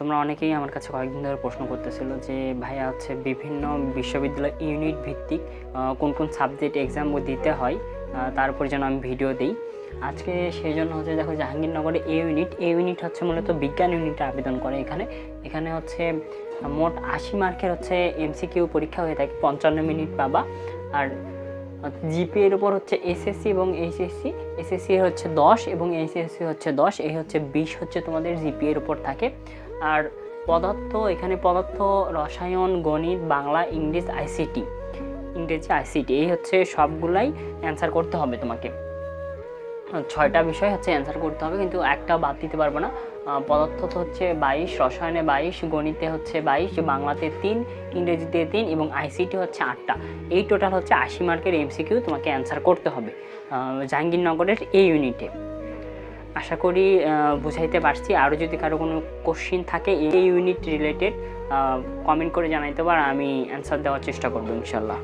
তোমরা অনেকেই আমার কাছে কয়েকদিন ধরে প্রশ্ন করতেছিল যে ভাইয়া হচ্ছে বিভিন্ন বিশ্ববিদ্যালয় ইউনিট ভিত্তিক কোন কোন সাবজেক্ট এক্সাম দিতে হয়, তার উপর যেন আমি ভিডিও দিই। আজকে সেই জন্য হচ্ছে দেখো জাহাঙ্গীরনগরে এ ইউনিট হচ্ছে মূলত বিজ্ঞান ইউনিটে আবেদন করে। এখানে হচ্ছে মোট 80 মার্কের হচ্ছে এমসিকিউ পরীক্ষা হয়ে থাকে, 55 মিনিট পাবা। আর জিপি এর উপর হচ্ছে এসএসসি এবং এইচএসসি, এসএসসি হচ্ছে 10 এবং এইচএসসি হচ্ছে 10, এই হচ্ছে 20 হচ্ছে তোমাদের জিপি এর উপর থাকে। আর এখানে পদার্থ, রসায়ন, গণিত, বাংলা, ইংরেজি আইসিটি এই হচ্ছে সবগুলাই অ্যান্সার করতে হবে তোমাকে। 6টা বিষয় হচ্ছে অ্যান্সার করতে হবে, কিন্তু একটা বাদ দিতে পারবো না। পদার্থ তো হচ্ছে 22, রসায়নে 22, গণিতে হচ্ছে 22, বাংলাতে 3, ইংরেজিতে 3 এবং আইসিটি হচ্ছে 8টা। এই টোটাল হচ্ছে 80 মার্কের এমসিকিউ তোমাকে অ্যান্সার করতে হবে জাহাঙ্গীরনগরের এই ইউনিটে। আশা করি বুঝাইতে পারছি। আরও যদি কারো কোনো কোশ্চিন থাকে এই ইউনিট রিলেটেড, কমেন্ট করে জানাইতে পার, আমি অ্যান্সার দেওয়ার চেষ্টা করবো ইনশাল্লাহ।